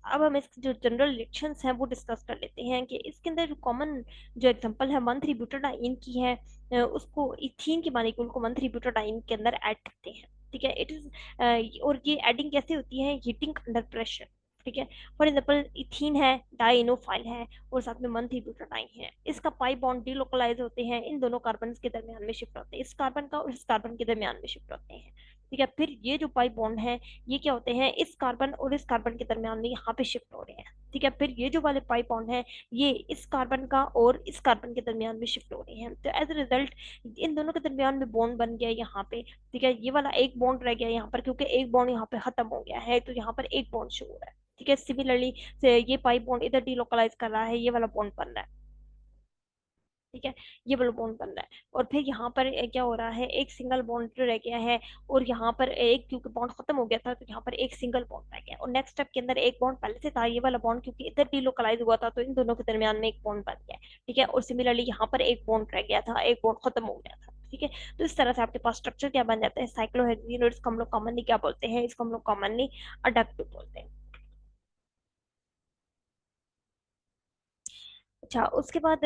अब हम इसके जो जनरल रिएक्शंस हैं वो डिस्कस कर लेते हैं कि इसके अंदर जो कॉमन जो एग्जांपल है 1,3-ब्यूटाडाइन की है, उसको इथीन के मॉलिक्यूल को 1,3-ब्यूटाडाइन के अंदर ऐड करते हैं, ठीक है। इट इज और ये एडिंग कैसे होती है, हीटिंग अंडर प्रेशर, ठीक है। फॉर एग्जाम्पल इथीन है, डाइनोफाइल है, और साथ में 1,3-ब्यूटाडाइन है, इसका पाई बॉन्ड डीलोकलाइज होते हैं, इन दोनों कार्बन के दरमियान में शिफ्ट होते हैं, इस कार्बन का और इस कार्बन के दरमियान में शिफ्ट होते हैं, ठीक है। फिर ये जो पाई बॉन्ड है ये क्या होते हैं, इस कार्बन और इस कार्बन के दरमियान में यहाँ पे शिफ्ट हो रहे हैं, ठीक है। फिर ये जो वाले पाई बॉन्ड है ये इस कार्बन का और इस कार्बन के दरमियान में शिफ्ट हो रहे हैं, तो एज अ रिजल्ट इन दोनों के दरमियान में बॉन्ड बन गया यहाँ पे, ठीक है। ये वाला एक बॉन्ड रह गया यहाँ पर, क्योंकि एक बॉन्ड यहाँ पे खत्म हो गया है तो यहाँ पर एक बॉन्ड शो हो रहा है, ठीक है। सिमिलरली से ये पाई बॉन्ड इधर डीलोकलाइज कर रहा है, ये वाला बॉन्ड बन रहा है, ठीक है। ये वाला बॉन्ड बन रहा है, और फिर यहाँ पर क्या हो रहा है, एक सिंगल बॉन्ड जो रह गया है, और यहाँ पर एक क्योंकि बॉन्ड खत्म हो गया था तो यहाँ पर एक सिंगल बॉन्ड रह गया, और नेक्स्ट स्टेप के अंदर एक बॉन्ड पहले से था, ये वाला बॉन्ड क्योंकि इधर डीलोकलाइज हुआ था तो इन दोनों के दरमियान में एक बॉन्ड बन गया, ठीक है। और सिमिलरली यहाँ पर एक बॉन्ड रह गया था, एक बॉन्ड खत्म हो गया था, ठीक है। तो इस तरह से आपके पास स्ट्रक्चर क्या बन जाता है, साइक्लोहेक्सीन, और इसको हम लोग कॉमनली क्या बोलते हैं, इसको हम लोग कॉमनली अडक्ट बोलते हैं। अच्छा, उसके बाद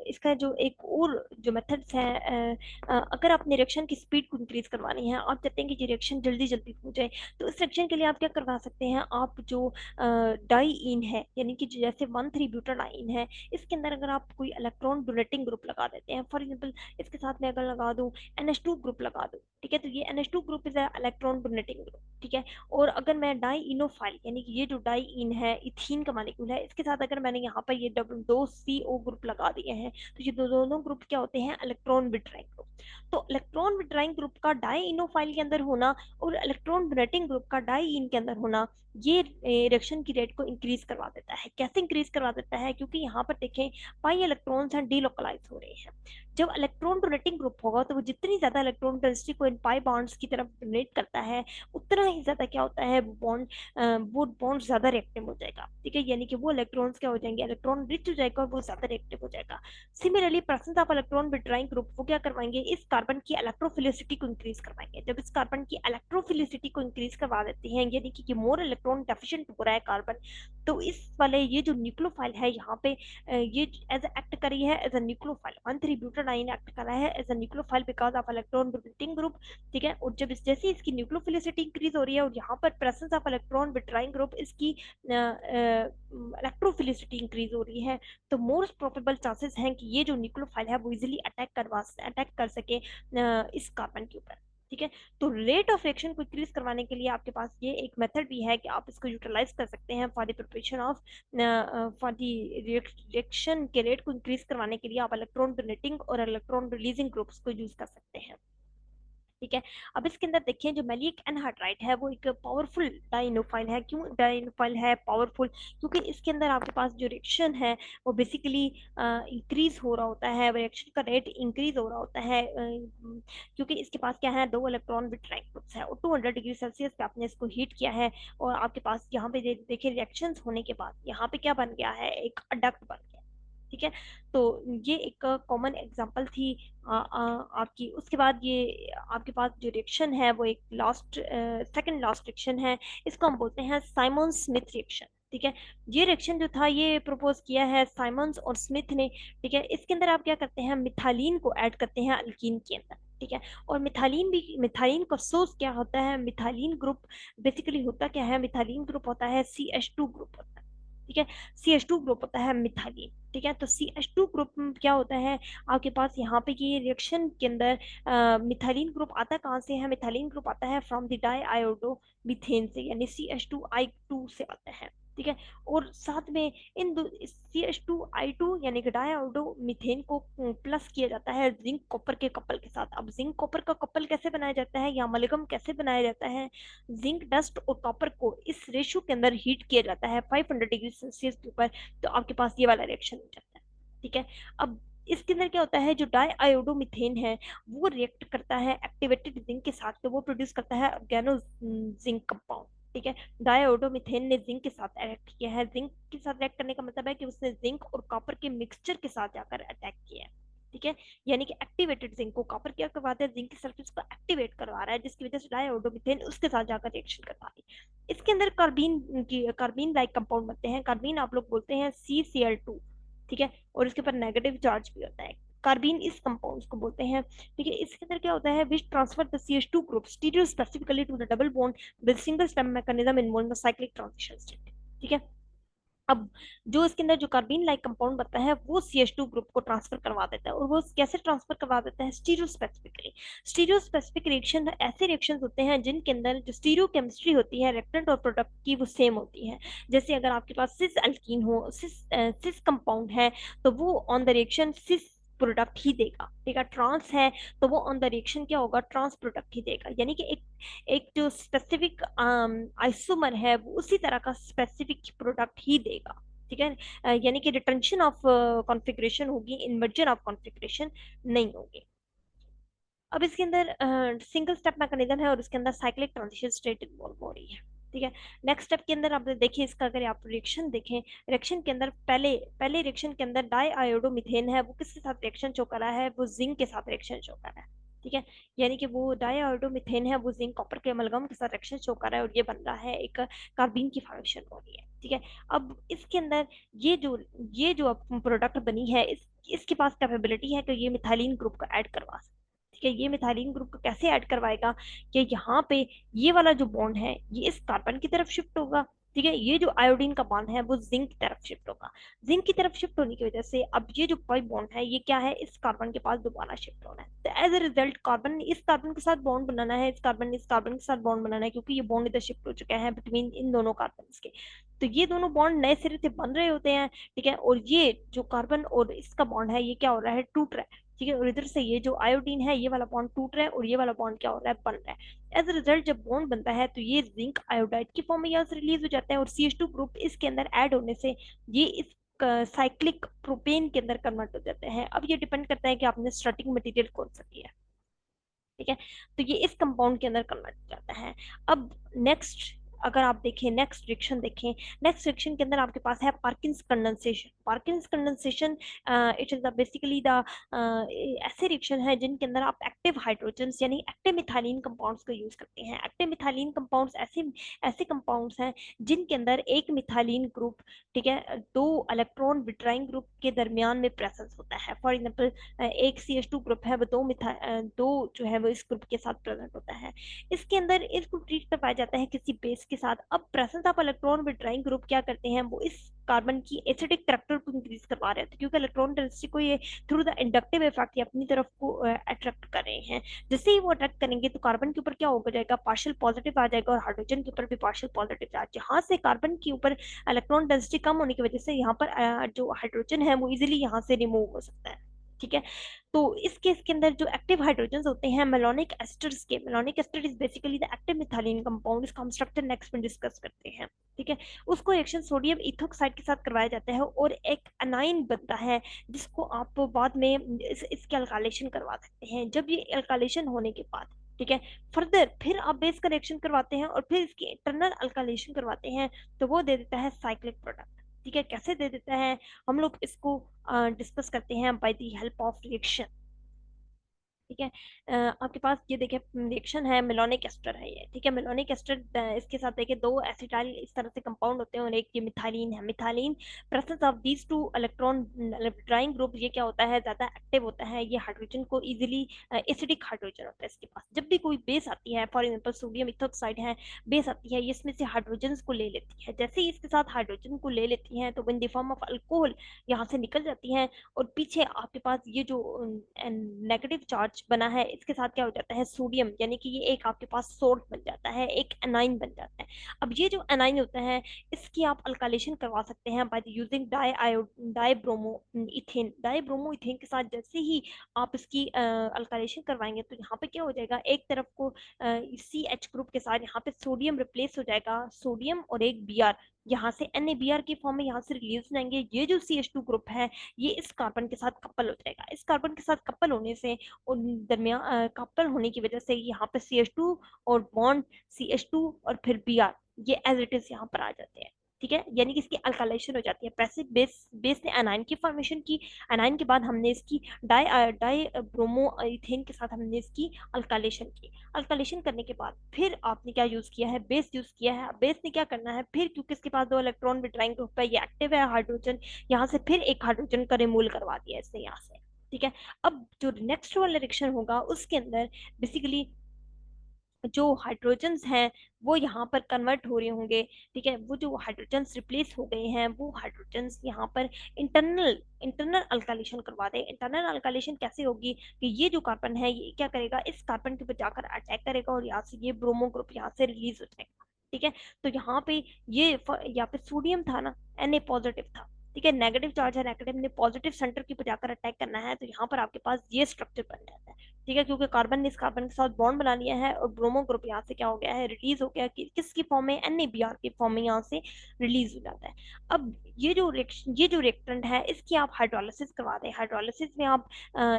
इसका जो एक और जो मेथड्स है, अगर आपने रिएक्शन की स्पीड को इंक्रीज करवानी है, आप चाहते हैं कि रिएक्शन जल्दी जल्दी हो जाए, तो इस रिएक्शन के लिए आप क्या करवा सकते हैं, आप जो डाईइन है, यानी कि जैसे 1,3-ब्यूटाडाइन है, इसके अंदर अगर आप कोई इलेक्ट्रॉन डोनेटिंग ग्रुप लगा देते हैं, फॉर एग्जांपल इसके साथ में अगर लगा दूं NH2 ग्रुप लगा दूं, ठीक है, तो ये NH2 group is electron donating group, ठीक है। और अगर मैं डाई इनोफाइल, यानी कि ये जो डाई इन है, इथीन का मालिक्यूल है, इसके साथ अगर मैंने यहाँ पर ये डबल 2 CO ग्रुप लगा दिए हैं, तो ये दोनों ग्रुप क्या होते हैं, इलेक्ट्रॉन विड्रॉइंग ग्रुप। तो इलेक्ट्रॉन विड्रॉइंग ग्रुप का डाई इनोफाइल के अंदर होना और इलेक्ट्रॉन डोनेटिंग ग्रुप का डाई इन के अंदर होना, ये रिएक्शन की रेट को इंक्रीज करवा देता है। कैसे इंक्रीज करवा देता है, क्योंकि यहाँ पर देखें पाई इलेक्ट्रॉन्स हैं डीलोकलाइज हो रहे हैं। जब इलेक्ट्रॉन डोनेटिंग ग्रुप होगा तो वो जितनी ज्यादा इलेक्ट्रॉन डेंसिटी को इन पाई बॉन्ड्स की तरफ डोनेट करता है, उतना ही ज्यादा क्या होता है, वो बॉन्ड ज्यादा रिएक्टिव हो जाएगा, ठीक है, यानी कि वो इलेक्ट्रॉन्स क्या हो जाएंगे, इलेक्ट्रॉन रिच हो जाएगा और वो ज्यादा रिएक्टिव हो जाएगा। Similarly presence of electron withdrawing group वो क्या करवाएंगे, इस कार्बन की इलेक्ट्रोफिलिसिटी को इंक्रीज करवाएंगे। जब इस कार्बन की इलेक्ट्रोफिलिसिटी को इंक्रीज करवा देते हैं, यानी कि मोर इलेक्ट्रॉन डेफिशिएंट हो रहा है कार्बन, तो इस वाले ये जो न्यूक्लियोफाइल है यहाँ पे ये एज एक्ट कर रही है as a nucleophile, one three butadiene act कर रहा है as a nucleophile because of electron donating group, ठीक है। और जब जैसे इसकी न्यूक्लियोफिलिसिटी इंक्रीज हो रही है और यहाँ पर presence of electron withdrawing group, इसकी इलेक्ट्रोफिलिसिटी इंक्रीज हो रही है, तो मोस्ट प्रोबेबल चांसेस हैं कि ये जो न्यूक्लियोफाइल है वो इजिली अटैक कर सके इस कार्बन के ऊपर, ठीक है। तो रेट ऑफ रिएक्शन को इंक्रीज करवाने के लिए आपके पास ये एक मेथड भी है कि आप इसको यूटिलाइज कर सकते हैं for the preparation of, for the reaction के रेट को इंक्रीज करवाने के लिए आप इलेक्ट्रॉन डोनेटिंग और इलेक्ट्रॉन रिलीजिंग ग्रुप्स को यूज कर सकते हैं, ठीक है। अब इसके अंदर देखिए जो मैलिक एनहाइड्राइड है वो एक पावरफुल डाइनोफाइल है। क्यों डाइनोफाइल है पावरफुल, क्योंकि इसके अंदर आपके पास जो रिएक्शन है वो बेसिकली इंक्रीज हो रहा होता है, रिएक्शन का रेट इंक्रीज हो रहा होता है, क्योंकि इसके पास क्या है, दो इलेक्ट्रॉन विट्राइंग ग्रुप्स है और 200 डिग्री सेल्सियस पे आपने इसको हीट किया है, और आपके पास यहाँ पे देखिए रिएक्शंस होने के बाद यहाँ पे क्या बन गया है, एक अडक्ट बन गया, ठीक है। तो ये एक कॉमन एग्जांपल थी आपकी। उसके बाद ये आपके पास जो रिएक्शन है वो एक लास्ट सेकंड लास्ट रिएक्शन है, इसको हम बोलते हैं साइमन स्मिथ रिएक्शन, ठीक है। ये रिएक्शन जो था ये प्रपोज किया है साइमंस और स्मिथ ने, ठीक है। इसके अंदर आप क्या करते हैं, मिथालीन को ऐड करते हैं अल्कीन के अंदर, ठीक है। और मिथालीन का सोर्स क्या होता है, मिथालीन ग्रुप बेसिकली होता क्या है, मिथालीन ग्रुप होता है CH2 ग्रुप होता है, ठीक है। CH2 ग्रुप होता है मिथालीन, ठीक है। तो CH2 ग्रुप में क्या होता है, आपके पास यहाँ पे ये रिएक्शन के अंदर मिथालीन ग्रुप आता कहाँ से है, मिथालीन ग्रुप आता है from the diiodomethane से, यानी CH2I2 से आता है, ठीक है। और साथ में इन CH2I2 यानी कि डाई आयोडो मीथेन को प्लस किया जाता है जिंक कॉपर के कपल के साथ। अब जिंक कॉपर का कपल कैसे बनाया जाता है या अमलगम कैसे बनाया जाता है, जिंक डस्ट और कॉपर को इस रेशो के अंदर हीट किया जाता है 500 डिग्री सेल्सियस के ऊपर, तो आपके पास ये वाला रिएक्शन हो जाता है, ठीक है। अब इसके अंदर क्या होता है, जो डाई आयोडोमीथेन है वो रिएक्ट करता है एक्टिवेटेड जिंक के साथ, तो वो प्रोड्यूस करता है ऑर्गेनो जिंक कंपाउंड, ठीक है। डाइओडोमीथेन ने जिंक के साथ रिएक्ट किया है, जिंक के साथ रिएक्ट करने का मतलब है कि उसने जिंक और कॉपर के मिक्सचर के साथ जाकर अटैक किया है, ठीक है। यानी कि एक्टिवेटेड जिंक को कॉपर क्या करवाता है, जिंक की सरफेस को एक्टिवेट करवा रहा है, जिसकी वजह से डाइओडोमीथेन उसके साथ जाकर रिएक्शन करवा रही है। इसके अंदर कार्बीन लाइक कंपाउंड बनते हैं, कार्बीन आप लोग बोलते हैं CCl2, ठीक है। और इसके ऊपर नेगेटिव चार्ज भी होता है, कार्बीन इस कंपाउंड्स को बोलते हैं, ठीक है। इसके अंदर क्या होता है, which transfer the CH2 group stereospecifically to the double bond with single step mechanism involve cyclic transition state, ठीक है। अब जो इसके अंदर जो कार्बीन लाइक कंपाउंड बनता है वो CH2 ग्रुप को ट्रांसफर करवा देता है, और वो कैसे ट्रांसफर करवा देता है, stereo specifically. Stereo specific reaction ऐसे रिएक्शन होते हैं जिनके अंदर जो स्टीरियो केमिस्ट्री होती है रिएक्टेंट और प्रोडक्ट की वो सेम होती है। जैसे अगर आपके पास सिस अल्कीन हो, सिस कंपाउंड है, तो वो on the reaction cis product ही देगा, ठीक है। ट्रांस है तो वो ऑन द रिएक्शन क्या होगा, ट्रांस प्रोडक्ट ही देगा, यानी कि एक एक जो स्पेसिफिक आइसोमर है वो उसी तरह का स्पेसिफिक प्रोडक्ट ही देगा, ठीक है। यानी कि रिटेंशन ऑफ कॉन्फ़िगरेशन होगी, इन्वर्जन ऑफ कॉन्फ़िगरेशन नहीं होगी। अब इसके अंदर सिंगल स्टेप मैकेनिज्म है और इसके अंदर साइक्लिक ट्रांजिशन स्टेट इन्वॉल्व हो रही है, ठीक है। नेक्स्ट स्टेप के अंदर आप देखिए इसका, अगर आप रिएक्शन देखें, रिएक्शन के अंदर पहले पहले रिएक्शन के अंदर डाई आयोडोमीथेन है वो किसके साथ रिएक्शन शो कर रहा है, वो जिंक के साथ रिएक्शन शो कर रहा है, ठीक है। यानी कि वो डाई आयोडोमीथेन है वो जिंक कॉपर के अमलगम के साथ रिएक्शन शो कर रहा है और ये बन रहा है एक कार्बीन की फॉर्मेशन हो रही है। ठीक है। अब इसके अंदर ये जो प्रोडक्ट बनी है, इसके पास कैपेबिलिटी है कि ये मिथाइलिन ग्रुप को ऐड करवा सकते। ठीक है, ये मिथाइलिन ग्रुप को कैसे ऐड करवाएगा कि यहाँ पे ये वाला जो बॉन्ड है ये इस कार्बन की तरफ शिफ्ट होगा। ठीक है, ये जो आयोडीन का बॉन्ड है वो जिंक की तरफ शिफ्ट होगा। जिंक की तरफ शिफ्ट होने की वजह से अब ये जो पाई बॉन्ड है ये क्या है, इस कार्बन के पास दोबारा शिफ्ट होना है। तो एज ए रिजल्ट कार्बन ने इस कार्बन के साथ बॉन्ड बनाना है, इस कार्बन ने इस कार्बन के साथ बॉन्ड बनाना है, क्योंकि ये बॉन्ड इधर शिफ्ट हो चुका है बिटवीन इन दोनों कार्बन के। तो ये दोनों बॉन्ड नए सिरे से बन रहे होते हैं। ठीक है, और ये जो कार्बन और इसका बॉन्ड है ये क्या हो रहा है, टूट रहा है। ठीक है, और इधर से ये जो आयोडीन है ये वाला बॉन्ड टूट रहा है और ये वाला बॉन्ड क्या हो रहा है, बन रहा है। एज अ रिजल्ट जब बॉन्ड बनता है तो ये जिंक आयोडाइड की फॉर्म में यहाँ से रिलीज हो जाता है, और CH2 ग्रुप इसके अंदर ऐड होने से ये इस साइक्लिक प्रोपेन के अंदर कन्वर्ट हो जाते हैं। अब ये डिपेंड करता है कि आपने स्टार्टिंग मटेरियल कौन सा लिया है। ठीक है, तो ये इस कंपाउंड के अंदर कन्वर्ट हो जाता है। अब नेक्स्ट अगर आप देखें, नेक्स्ट रिएक्शन देखें, नेक्स्ट रिएक्शन के अंदर आपके पास है पार्किंस condensation. पार्किंस condensation it is basically the ऐसे रिएक्शन है जिनके अंदर आप एक्टिव हाइड्रोजन्स यानी एक्टिव मिथाइलिन कंपाउंड्स को यूज करते हैं। एक्टिव मिथाइलिन कंपाउंड्स ऐसे ऐसे कंपाउंड्स हैं जिनके अंदर एक मिथाइलिन ग्रुप, ठीक है, दो इलेक्ट्रॉन विड्राइंग ग्रुप के दरमियान में प्रेजेंस होता है। फॉर एग्जांपल एक CH2 ग्रुप है वो दो जो है वो इस ग्रुप के साथ प्रेजेंट होता है। इसके अंदर इसको ट्रीट करवाया जाता है किसी बेस के साथ। अब presence of electron withdrawing group क्या करते हैं, वो इस कार्बन की एसिडिक करैक्टर को इंक्रीज करवा रहे हैं, क्योंकि इलेक्ट्रॉन डेंसिटी को ये थ्रू द इंडक्टिव इफेक्ट ये अपनी तरफ को अट्रैक्ट कर रहे हैं। जैसे ही वो अट्रैक्ट करेंगे तो कार्बन के ऊपर क्या हो जाएगा, पार्शियल पॉजिटिव आ जाएगा, और हाइड्रोजन के ऊपर भी पार्शियल पॉजिटिव चार्ज। जहां से कार्बन के ऊपर इलेक्ट्रॉन डेंसिटी कम होने की वजह से यहाँ पर जो हाइड्रोजन है वो इजिली यहाँ से रिमूव हो सकता है। ठीक है, तो इस केस के अंदर जो एक्टिव हाइड्रोजन होते हैं मेलोनिक एस्टर्स के, malonic ester is basically the active methylene compound, इसका हम स्ट्रक्चर नेक्स्ट में डिस्कस करते हैं। ठीक है, उसको रिएक्शन सोडियम इथोक्साइड के साथ करवाया जाता है और एक अनाइन बनता है जिसको आप बाद में इसके अल्काइलेशन करवा सकते हैं। जब ये अल्काइलेशन होने के बाद, ठीक है, फर्दर फिर आप बेस का रिएक्शन करवाते हैं और फिर इसकी इंटरनल अल्काइलेशन करवाते हैं, तो वो दे देता है साइक्लिक प्रोडक्ट। ठीक है, कैसे दे देता है हम लोग इसको डिस्कस करते हैं by the help of reaction. ठीक है, आपके पास ये देखिए रिएक्शन है, मेलोनिक एस्टर है ये। ठीक है, मेलोनिक एस्टर इसके साथ देखिए दो एसिटाइल इस तरह से कंपाउंड होते हैं और एक ये मिथाइलिन है। Methylene presence of these two electron drawing group ये क्या होता है, ज्यादा एक्टिव होता है। ये हाइड्रोजन को इजीली एसिडिक हाइड्रोजन होता है इसके पास। जब भी कोई बेस आती है, फॉर एग्जांपल सोडियम इथोक्साइड है, बेस आती है, ये इसमें से हाइड्रोजन को ले लेती है। जैसे ही इसके साथ हाइड्रोजन को ले लेती है तो in the form of alcohol यहाँ से निकल जाती है, और पीछे आपके पास ये जो नेगेटिव चार्ज बना है इसके साथ क्या हो जाता है, सोडियम, यानी कि ये एक आपके पास सोल्ट बन जाता है, एक एनाइन बन जाता है। अब ये जो एनाइन होता है इसकी आप अल्काइलेशन करवा सकते हैं बाय यूजिंग डाईब्रोमो इथेन। डाईब्रोमो इथेन के साथ जैसे ही आप इसकी अल्काइलेशन करवाएंगे तो यहाँ पे क्या हो जाएगा, एक तरफ को CH ग्रुप के साथ यहाँ पे सोडियम रिप्लेस हो जाएगा, सोडियम और एक Br यहाँ से NaBr की फॉर्म में यहाँ से रिलीज हो जाएंगे। ये जो CH2 ग्रुप है ये इस कार्बन के साथ कपल हो जाएगा। इस कार्बन के साथ कपल होने से और दरमियान कपल होने की वजह से यहाँ पे CH2 और बॉन्ड CH2 और फिर Br ये एज इट इज यहाँ पर आ जाते हैं। ठीक है, यानी कि इसकी अल्काइलेशन हो जाती है। पैसिव बेस ने एनाइन की फॉर्मेशन की, एनाइन के बाद हमने इसकी डाई ब्रोमो इथेन के साथ हमने इसकी अल्काइलेशन की। अल्काइलेशन करने के बाद फिर आपने क्या यूज किया है, बेस यूज किया है। बेस ने क्या करना है फिर, क्योंकि इसके पास दो इलेक्ट्रॉन विड्राइंग ग्रुप है, ये एक्टिव है हाइड्रोजन, यहाँ से फिर एक हाइड्रोजन का रिमूवल करवा दिया इसने यहाँ से। ठीक है, अब जो नेक्स्ट वाला रिएक्शन होगा उसके अंदर बेसिकली जो हाइड्रोजन्स हैं वो यहाँ पर कन्वर्ट हो रहे होंगे। ठीक है, वो जो हाइड्रोजन्स रिप्लेस हो गए हैं वो हाइड्रोजन्स यहाँ पर इंटरनल इंटरनल अल्काइलेशन करवा दें। इंटरनल अल्काइलेशन कैसे होगी कि ये जो कार्बन है ये क्या करेगा, इस कार्बन के ऊपर जाकर अटैक करेगा और यहाँ से ये ब्रोमो ग्रुप यहाँ से रिलीज हो जाएगा। ठीक है, तो यहाँ पे ये यहाँ पे सोडियम था ना, Na पॉजिटिव था। ठीक है, नेगेटिव चार्ज है, नेगेटिव ने पॉजिटिव सेंटर के ऊपर जाकर अटैक करना है, तो यहाँ पर आपके पास ये स्ट्रक्चर बन जाता है। ठीक है, क्योंकि कार्बन ने इस कार्बन के साथ बॉन्ड बना लिया है और ब्रोमो ग्रुप यहाँ से क्या हो गया है, रिलीज हो गया, कि किसकी फॉर्म में, NaBr की फॉर्म में यहाँ से रिलीज हो जाता है। अब ये जो रिएक्टेंट है इसकी आप हाइड्रोलिसिस करवा दें। हाइड्रोलिसिस में आप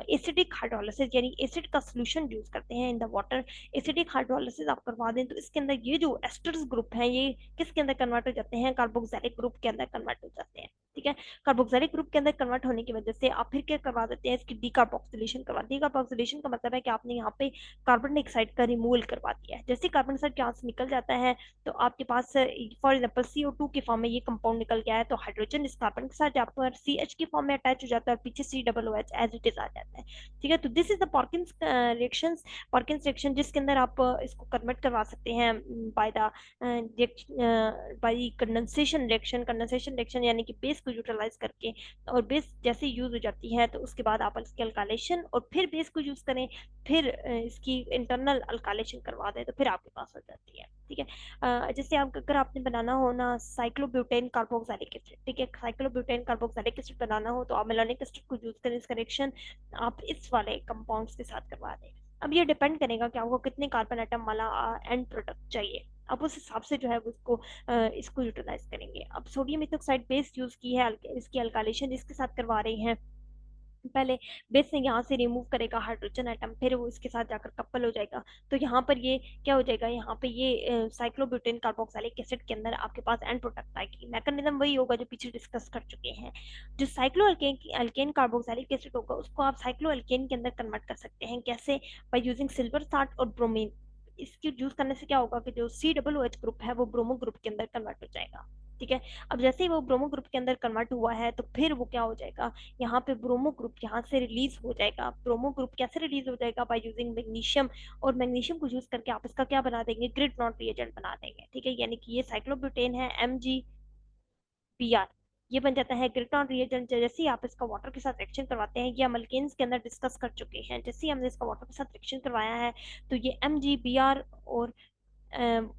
एसिडिक हाइड्रोलिसिस यानी एसिड का सोल्यूशन यूज करते हैं in the water. Acidic hydrolysis आप करवा दें तो इसके अंदर ये जो एस्टर्स ग्रुप हैं ये किसके अंदर कन्वर्ट हो जाते हैं, कार्बोक्सिलिक ग्रुप के अंदर कन्वर्ट हो जाते हैं। ठीक है। कार्बोक्सिलिक ग्रुप के अंदर कन्वर्ट होने की वजह से आप फिर क्या करवा देते हैं, इसकी डीकार्बोक्सिलेशन करवा। डीकार्बोक्सिलेशन का मतलब है कि आपने यहाँ पे कार्बन डाइऑक्साइड का रिमूवल करवा दिया है। जैसे कार्बन डाइऑक्साइड यहाँ से निकल जाता है तो आपके पास फॉर एग्जाम्पल CO2 के फॉर्म में ये कंपाउंड निकल गया है, तो हाइड्रोजन इस कार्बन के साथ जहाँ पर CH की फॉर्म में अटैच हो जाता है और पीछे COOH एज इट इज आ जाता है। ठीक है, तो this is the पार्किंस reaction. पार्किंस reaction जिसके अंदर आप इसको कन्वर्ट करवा सकते हैं by the by condensation reaction. Condensation reaction यानी कि बेस को यूटिलाइज करके, और बेस जैसे यूज हो जाती है तो उसके बाद आप इसके अल्काइलेशन और फिर बेस को यूज करें, फिर इसकी इंटरनल अल्काइलेशन करवा दें तो फिर आपके पास हो जाती है। ठीक है, जैसे आप अगर आपने बनाना हो ना साइक्लोब्यूटेन कार्बोक्सिलिक एसिड, ठीक है, साइक्लोब्यूटेन कार्बोक्सिलिक एसिड बनाना हो तो आप मेलानिक एसिड को यूज करें। इसका रिएक्शन आप इस वाले कंपाउंड्स के साथ करवा दें। अब ये डिपेंड करेगा कि आपको कितने कार्बन एटम वाला एंड प्रोडक्ट चाहिए, आप उस हिसाब से जो है वो इसको यूटिलाइज करेंगे। अब सोडियम इथोक्साइड बेस यूज की है, इसकी अल्काइलेशन इसके साथ करवा रहे हैं। पहले बेस से यहाँ से रिमूव करेगा हाइड्रोजन एटम, फिर वो इसके साथ जाकर कपल हो जाएगा, तो यहाँ पर ये क्या हो जाएगा, यहाँ पे ये साइक्लोब्यूटेन कार्बोक्सिलिक एसिड के अंदर आपके पास एंड प्रोडक्ट आएगी। मैकेनिज्म वही होगा जो पीछे डिस्कस कर चुके हैं। जो cyclo alkane alkane carboxylic acid होगा उसको आप साइक्लो अल्केन के अंदर कन्वर्ट कर सकते हैं। कैसे? बाय यूजिंग सिल्वर साल्ट और ब्रोमीन। इसकी यूज करने से क्या होगा कि जो COOH ग्रुप है वो ब्रोमो ग्रुप के अंदर कन्वर्ट हो जाएगा। ठीक है, अब जैसे ही वो ब्रोमो ग्रुप के अंदर कन्वर्ट हुआ है तो फिर वो क्या हो जाएगा, यहाँ पे ब्रोमो ग्रुप यहाँ से रिलीज हो जाएगा। ब्रोमो ग्रुप कैसे रिलीज हो जाएगा? बाय यूजिंग मैग्नीशियम, और मैग्नीशियम को यूज करके आप इसका क्या बना देंगे, ग्रिड नॉट रिएजेंट बना देंगे। ठीक है, यानी कि ये साइक्लोब्यूटेन है MgBr, ये बन जाता है ग्रिड नॉट रिएजेंट। जैसे ही आप इसका वाटर के साथ रिएक्शन करवाते हैं, ये हम अल्केन्स के अंदर डिस्कस कर चुके हैं, जैसे ही हमने इसका वाटर के साथ रिएक्शन करवाया है तो ये MgBr और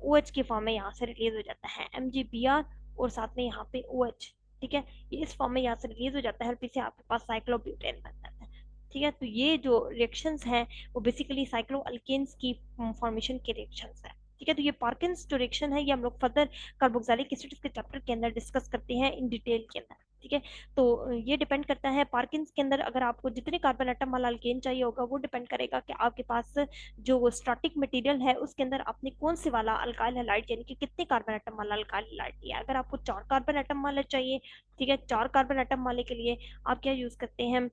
OH के फॉर्म में यहाँ से रिलीज हो जाता है। MgBr और साथ में यहाँ पे OH। ठीक है, ये इस फॉर्म में यहाँ से रिलीज हो जाता है और पीछे आपके पास साइक्लोब्यूटेन बन जाता है। ठीक है, तो ये जो रिएक्शंस हैं वो बेसिकली साइक्लो अल्केन्स की फॉर्मेशन के रिएक्शंस है। ठीक है, तो ये पार्किंस जो रिएक्शन है ये हम लोग फर्दर कार्बोक्सिलिक एसिड के चैप्टर के अंदर डिस्कस करते हैं इन डिटेल के अंदर। ठीक है, तो ये डिपेंड करता है पार्किंस के अंदर अगर आपको जितने कार्बन एटम वाला अल्केन चाहिए होगा वो डिपेंड करेगा कि आपके पास जो स्टैटिक मटेरियल है उसके अंदर आपने कौन से वाला अल्काइल हैलाइड यानी कि कितने कार्बन एटम वाला अल्काइल हैलाइड लिया। अगर आपको 4 कार्बन एटम वाला चाहिए, ठीक है, 4 कार्बन एटम वाले के लिए आप क्या यूज करते हैं,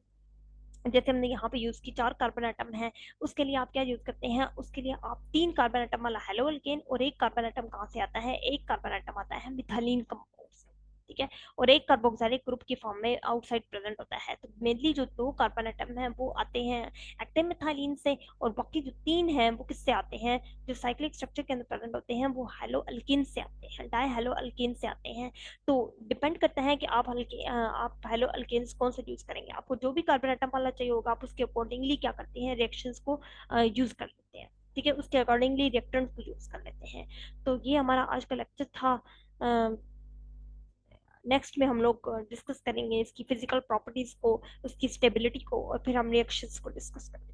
जैसे हमने यहाँ पे यूज की 4 कार्बन एटम है, उसके लिए आप क्या यूज करते हैं, उसके लिए आप 3 कार्बन एटम वाला हेलो अल्केन, और 1 कार्बन एटम कहाँ से आता है, 1 कार्बन एटम आता है मिथालीन कंपाउंड से। ठीक है, और एक कार्बोक्सिलिक ग्रुप की फॉर्म में आउटसाइड प्रेजेंट होता है। तो मेनली जो 2 कार्बन एटम है वो आते हैं एक्टिव मिथालीन से, और बाकी जो 3 हैं वो किससे आते हैं, जो साइक्लिक स्ट्रक्चर के अंदर प्रेजेंट होते हैं वो हेलो अल्किन से आते हैं, डाई हेलो अल्किन से आते हैं। तो डिपेंड करता है कि आप हेलो अल्केन्स कौन से यूज करेंगे। आपको जो भी कार्बन आइटम वाला चाहिए होगा आप उसके अकॉर्डिंगली क्या करते हैं, रिएक्शंस को यूज कर लेते हैं। ठीक है, उसके अकॉर्डिंगली रिएक्टेंट्स को यूज कर लेते हैं। तो ये हमारा आज का लेक्चर था। नेक्स्ट में हम लोग डिस्कस करेंगे इसकी फिजिकल प्रॉपर्टीज को, उसकी स्टेबिलिटी को, और फिर हम रिएक्शंस को डिस्कस करेंगे।